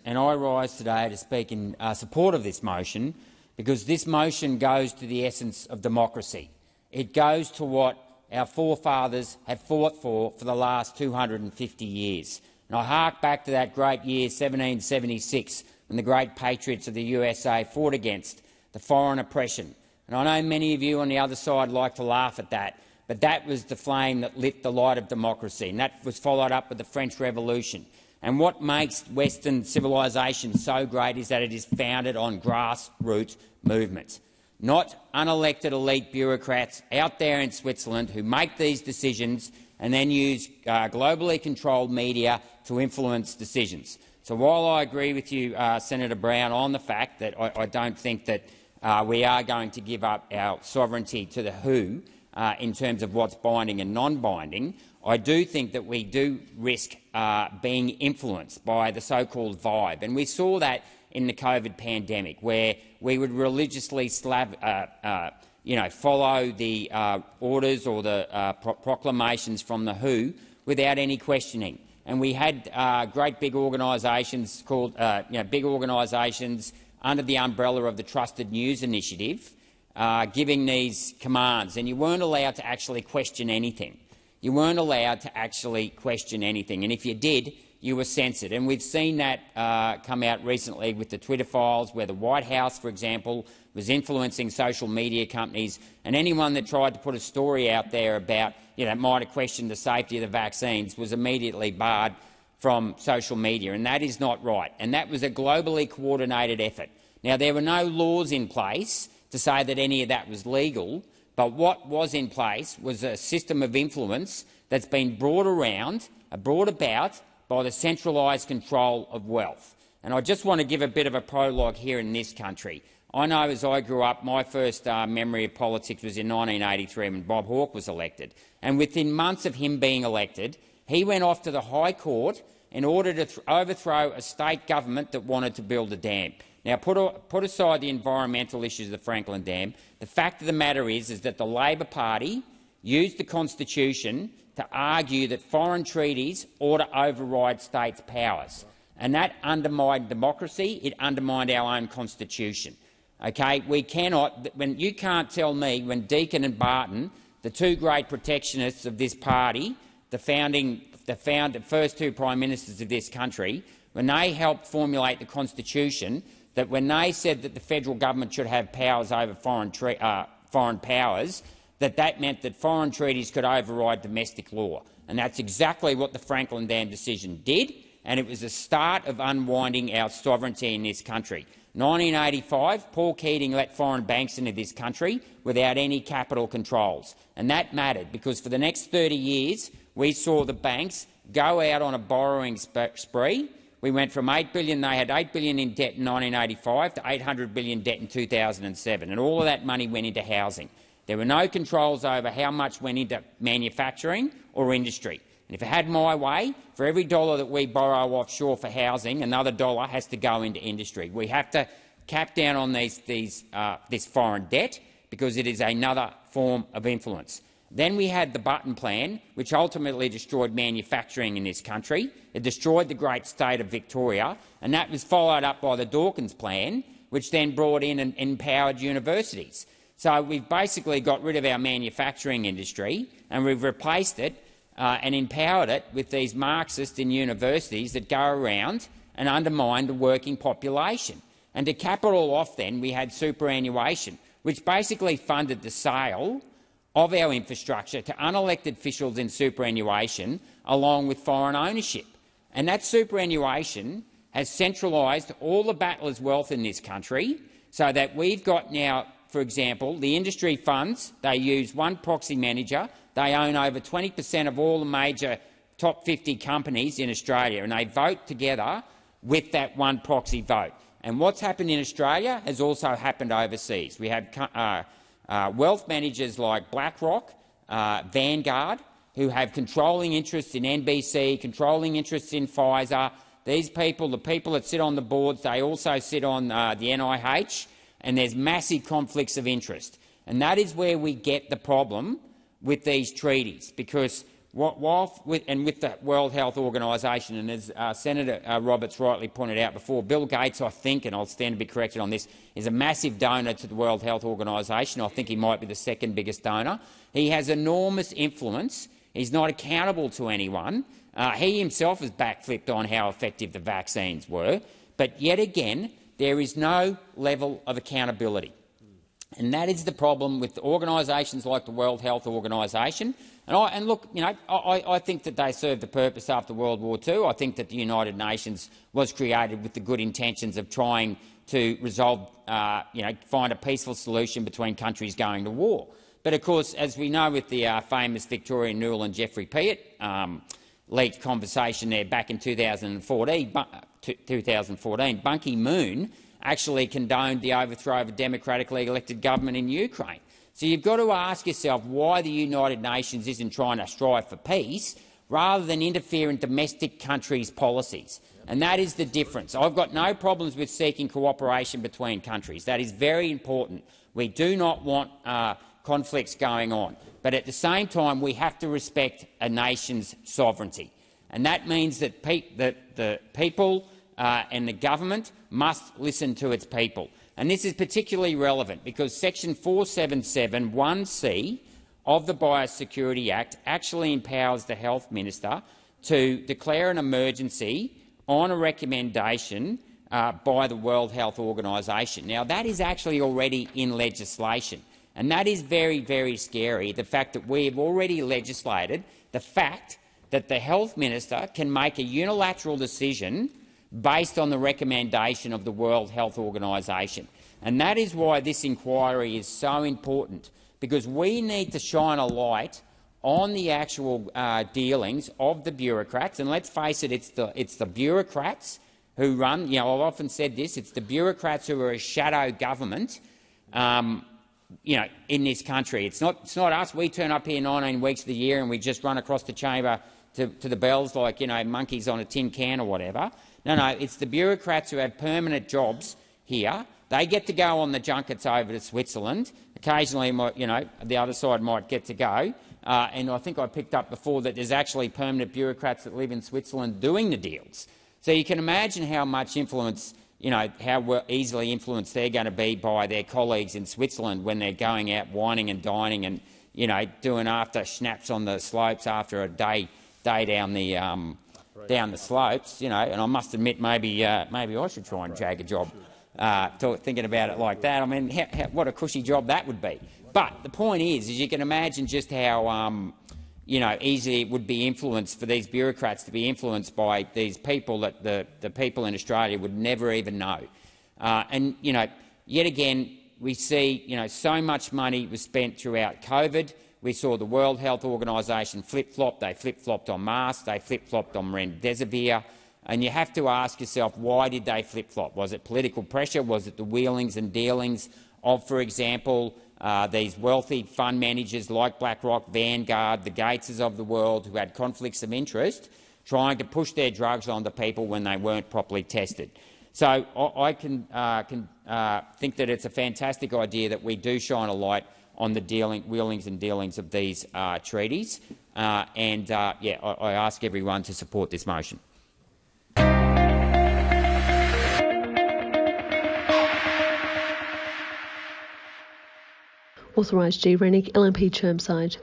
And I rise today to speak in support of this motion because this motion goes to the essence of democracy. It goes to what our forefathers have fought for the last 250 years. And I hark back to that great year 1776 when the great patriots of the USA fought against the foreign oppression. And I know many of you on the other side like to laugh at that, but that was the flame that lit the light of democracy, and that was followed up with the French Revolution. And what makes Western civilisation so great is that it is founded on grassroots movements, not unelected elite bureaucrats out there in Switzerland who make these decisions and then use globally controlled media to influence decisions. So while I agree with you, Senator Brown, on the fact that I don't think that we are going to give up our sovereignty to the WHO in terms of what's binding and non-binding, I do think that we do risk being influenced by the so-called vibe. And we saw that in the COVID pandemic, where we would religiously follow the orders or the proclamations from the WHO without any questioning. And we had great big organisations called big organisations under the umbrella of the Trusted News Initiative giving these commands, and you weren't allowed to actually question anything. You weren't allowed to actually question anything, and if you did, you were censored. And we've seen that come out recently with the Twitter files, where the White House, for example, was influencing social media companies, and anyone that tried to put a story out there about, might have questioned the safety of the vaccines was immediately barred from social media, and that is not right. And that was a globally coordinated effort. Now, there were no laws in place to say that any of that was legal, but what was in place was a system of influence that's been brought about by the centralised control of wealth. And I just want to give a bit of a prologue here in this country. I know as I grew up, my first memory of politics was in 1983 when Bob Hawke was elected. And within months of him being elected, he went off to the High Court in order to overthrow a state government that wanted to build a dam. Now, put aside the environmental issues of the Franklin Dam. The fact of the matter is that the Labor Party used the Constitution to argue that foreign treaties ought to override states' powers, and that undermined democracy. It undermined our own Constitution. Okay, we cannot. You can't tell me when Deakin and Barton, the two great protectionists of this party, the first two prime ministers of this country, when they helped formulate the Constitution, that when they said that the federal government should have powers over foreign powers, that meant that foreign treaties could override domestic law. And that's exactly what the Franklin Dam decision did, and it was the start of unwinding our sovereignty in this country. 1985, Paul Keating let foreign banks into this country without any capital controls, and that mattered because for the next 30 years we saw the banks go out on a borrowing spree. We went from $8 billion, they had $8 billion in debt in 1985 to $800 billion debt in 2007, and all of that money went into housing. There were no controls over how much went into manufacturing or industry. And if it had my way, for every dollar that we borrow offshore for housing, another dollar has to go into industry. We have to cap down on this foreign debt because it is another form of influence. Then we had the Button Plan, which ultimately destroyed manufacturing in this country. It destroyed the great state of Victoria, and that was followed up by the Dawkins Plan, which then brought in and empowered universities. So we've basically got rid of our manufacturing industry and we've replaced it and empowered it with these Marxists in universities that go around and undermine the working population. And to cap it all off then, we had superannuation, which basically funded the sale of our infrastructure to unelected officials in superannuation, along with foreign ownership. And that superannuation has centralised all the battlers' wealth in this country, so that we've got now, for example, the industry funds. They use one proxy manager. They own over 20% of all the major top 50 companies in Australia, and they vote together with that one proxy vote. And what's happened in Australia has also happened overseas. We have wealth managers like BlackRock, Vanguard, who have controlling interests in NBC, controlling interests in Pfizer. These people, the people that sit on the boards, they also sit on the NIH, and there's massive conflicts of interest. And that is where we get the problem with these treaties, because with the World Health Organisation, and as Senator Roberts rightly pointed out before, Bill Gates, I think, and I'll stand to be corrected on this, is a massive donor to the World Health Organisation. I think he might be the second biggest donor. He has enormous influence. He's not accountable to anyone. He himself has backflipped on how effective the vaccines were. But yet again, there is no level of accountability. And that is the problem with organisations like the World Health Organisation. And look, I think that they served a purpose after World War II. I think that the United Nations was created with the good intentions of trying to resolve, find a peaceful solution between countries going to war. But of course, as we know with the famous Victoria Newell and Geoffrey Peart leaked conversation there back in 2014, Ban Ki-moon actually condoned the overthrow of a democratically elected government in Ukraine. So you've got to ask yourself why the United Nations isn't trying to strive for peace rather than interfere in domestic countries' policies. And that is the difference. I've got no problems with seeking cooperation between countries. That is very important. We do not want conflicts going on. But at the same time, we have to respect a nation's sovereignty. And that means that the people and the government must listen to its people. And this is particularly relevant because Section 477(1)(c) of the Biosecurity Act actually empowers the Health Minister to declare an emergency on a recommendation by the World Health Organisation. Now, that is actually already in legislation, and that is very, very scary, the fact that we have already legislated the fact that the Health Minister can make a unilateral decision based on the recommendation of the World Health Organisation. And that is why this inquiry is so important, because we need to shine a light on the actual dealings of the bureaucrats. And let's face it, it's the bureaucrats who run. I've often said this: it's the bureaucrats who are a shadow government, in this country. It's not us. We turn up here 19 weeks of the year and we just run across the chamber to the bells like monkeys on a tin can or whatever. No, it's the bureaucrats who have permanent jobs here. They get to go on the junkets over to Switzerland. Occasionally, the other side might get to go. And I think I picked up before that there's actually permanent bureaucrats that live in Switzerland doing the deals. So you can imagine how much influence, how easily influenced they're going to be by their colleagues in Switzerland when they're going out whining and dining and, doing after Schnapps on the slopes after a day down the slopes, and I must admit maybe I should try and jag a job, thinking about it like that. I mean, what a cushy job that would be. But the point is you can imagine just how easy it would be influenced for these bureaucrats to be influenced by these people that the people in Australia would never even know. And yet again, we see so much money was spent throughout COVID. We saw the World Health Organisation flip-flop. They flip-flopped on masks. They flip-flopped on remdesivir. And you have to ask yourself, why did they flip-flop? Was it political pressure? Was it the wheelings and dealings of, for example, these wealthy fund managers like BlackRock, Vanguard, the Gateses of the world, who had conflicts of interest, trying to push their drugs onto people when they weren't properly tested? So I can think that it's a fantastic idea that we do shine a light on the wheelings and dealings of these treaties. I ask everyone to support this motion. Authorised G. Rennick, LNP Chermside.